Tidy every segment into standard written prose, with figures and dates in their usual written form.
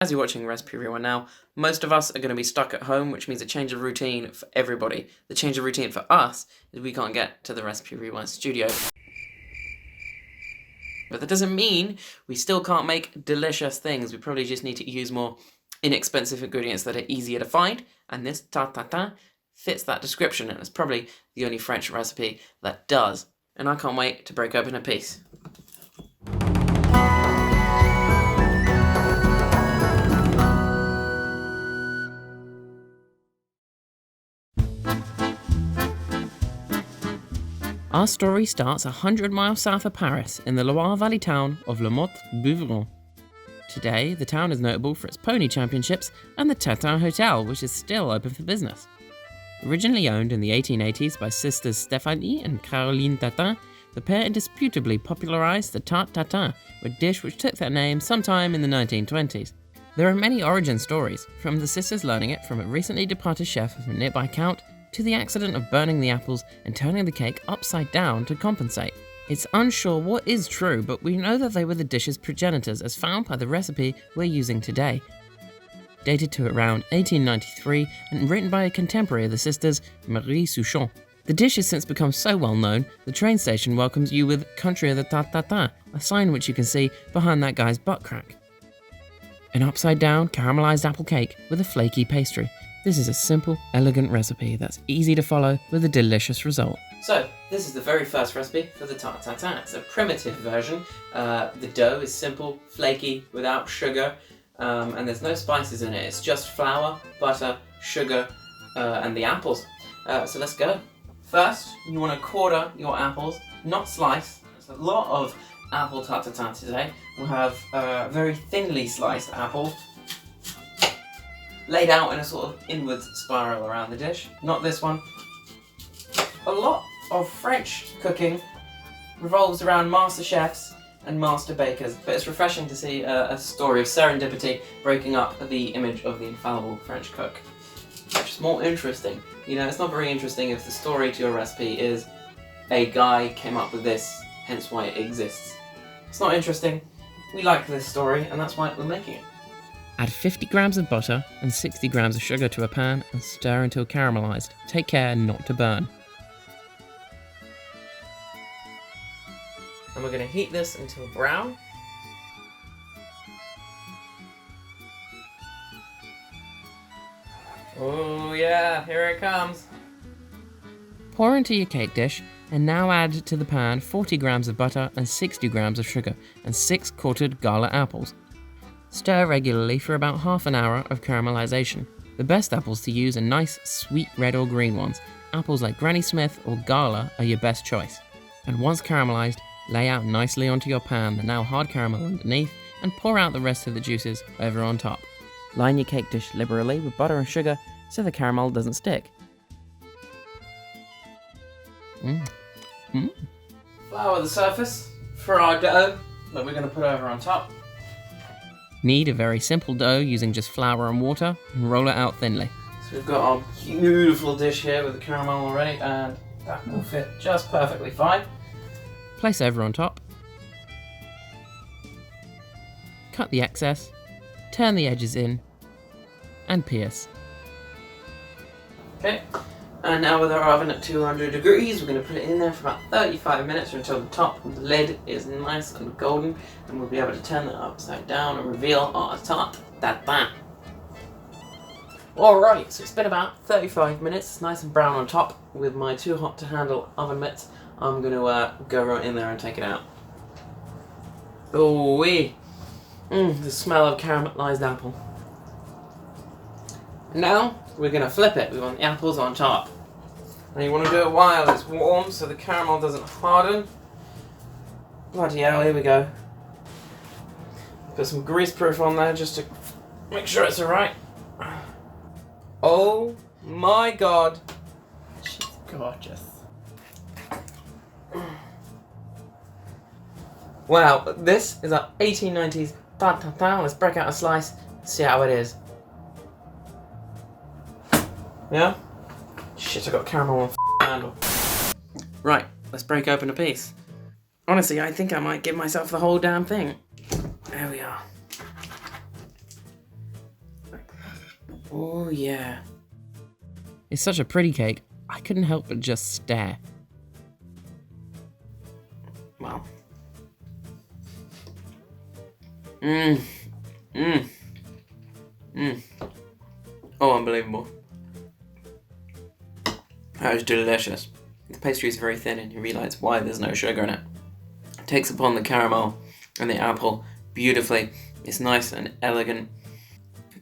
As you're watching Recipe Rewind now, most of us are going to be stuck at home, which means a change of routine for everybody. The change of routine for us is we can't get to the Recipe Rewind studio. But that doesn't mean we still can't make delicious things. We probably just need to use more inexpensive ingredients that are easier to find, and this Tarte Tatin fits that description, and it's probably the only French recipe that does. And I can't wait to break open a piece. Our story starts 100 miles south of Paris, in the Loire Valley town of Le Motte-Beuvron. Today, the town is notable for its pony championships and the Tatin Hotel, which is still open for business. Originally owned in the 1880s by sisters Stéphanie and Caroline Tatin, the pair indisputably popularized the Tarte Tatin, a dish which took their name sometime in the 1920s. There are many origin stories, from the sisters learning it from a recently departed chef of a nearby count, to the accident of burning the apples and turning the cake upside down to compensate. It's unsure what is true, but we know that they were the dish's progenitors as found by the recipe we're using today. Dated to around 1893 and written by a contemporary of the sisters, Marie Souchon. The dish has since become so well known, the train station welcomes you with Country of the Tarte Tatin, a sign which you can see behind that guy's butt crack. An upside down caramelized apple cake with a flaky pastry. This is a simple, elegant recipe that's easy to follow with a delicious result. So, this is the very first recipe for the Tarte Tatin. It's a primitive version. The dough is simple, flaky, without sugar, and there's no spices in it. It's just flour, butter, sugar, and the apples. So let's go. First, you want to quarter your apples, not slice. There's a lot of apple Tarte Tatin today. We'll have very thinly sliced apples, laid out in a sort of inwards spiral around the dish. Not this one. A lot of French cooking revolves around master chefs and master bakers, but it's refreshing to see a story of serendipity breaking up the image of the infallible French cook. Which is more interesting. You know, it's not very interesting if the story to your recipe is a guy came up with this, hence why it exists. It's not interesting. We like this story, and that's why we're making it. Add 50 grams of butter and 60 grams of sugar to a pan and stir until caramelized. Take care not to burn. And we're going to heat this until brown. Oh yeah, here it comes. Pour into your cake dish and now add to the pan 40 grams of butter and 60 grams of sugar and 6 quartered gala apples. Stir regularly for about half an hour of caramelization. The best apples to use are nice, sweet red or green ones. Apples like Granny Smith or Gala are your best choice. And once caramelized, lay out nicely onto your pan the now hard caramel underneath and pour out the rest of the juices over on top. Line your cake dish liberally with butter and sugar so the caramel doesn't stick. Flour the surface for our dough that we're going to put over on top. Knead a very simple dough using just flour and water and roll it out thinly. So we've got our beautiful dish here with the caramel already, and that will fit just perfectly fine. Place over on top. Cut the excess, turn the edges in, and pierce. Okay, and now with our oven at 200 degrees, we're going to put it in there for about 35 minutes or until the top of the lid is nice and golden, and we'll be able to turn that upside down and reveal our Tarte Tatin. Alright, so it's been about 35 minutes, it's nice and brown on top. With my too hot to handle oven mitts, I'm going to go right in there and take it out. Oh wee! The smell of caramelized apple. And now, we're going to flip it. We want the apples on top. And you want to do it while it's warm so the caramel doesn't harden. Bloody hell, here we go. Put some grease proof on there just to make sure it's alright. Oh my god. She's gorgeous. Wow, this is our 1890s Tarte Tatin. Let's break out a slice, see how it is. Yeah? Shit, I got caramel on the handle. Right, let's break open a piece. Honestly, I think I might give myself the whole damn thing. There we are. Oh yeah. It's such a pretty cake, I couldn't help but just stare. Wow. Oh, unbelievable. That is delicious. The pastry is very thin and you realise why there's no sugar in it. It takes upon the caramel and the apple beautifully. It's nice and elegant.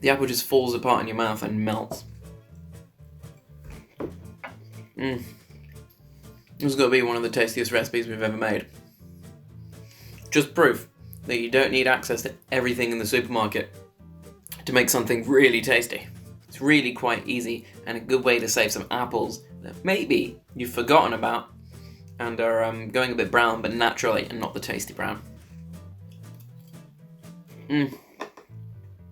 The apple just falls apart in your mouth and melts. This has got to be one of the tastiest recipes we've ever made. Just proof that you don't need access to everything in the supermarket to make something really tasty. It's really quite easy and a good way to save some apples that maybe you've forgotten about and are going a bit brown, but naturally and not the tasty brown.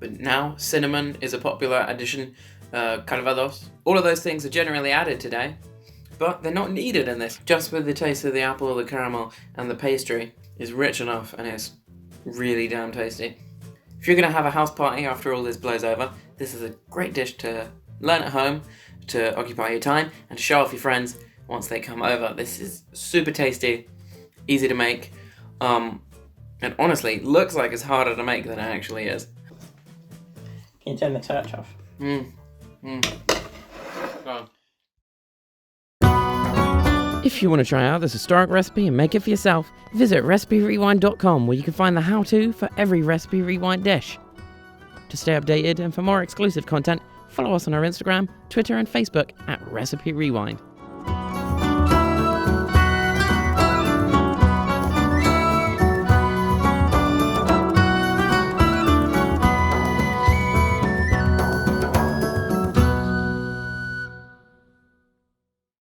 But now cinnamon is a popular addition, calvados. All of those things are generally added today, but they're not needed in this. Just with the taste of the apple, the caramel, and the pastry is rich enough and it's really damn tasty. If you're going to have a house party after all this blows over, this is a great dish to learn at home, to occupy your time, and to show off your friends once they come over. This is super tasty, easy to make, and honestly, looks like it's harder to make than it actually is. Can you turn the torch off? Go on. If you want to try out this historic recipe and make it for yourself, visit reciperewind.com where you can find the how-to for every Recipe Rewind dish. To stay updated and for more exclusive content, follow us on our Instagram, Twitter and Facebook at Recipe Rewind.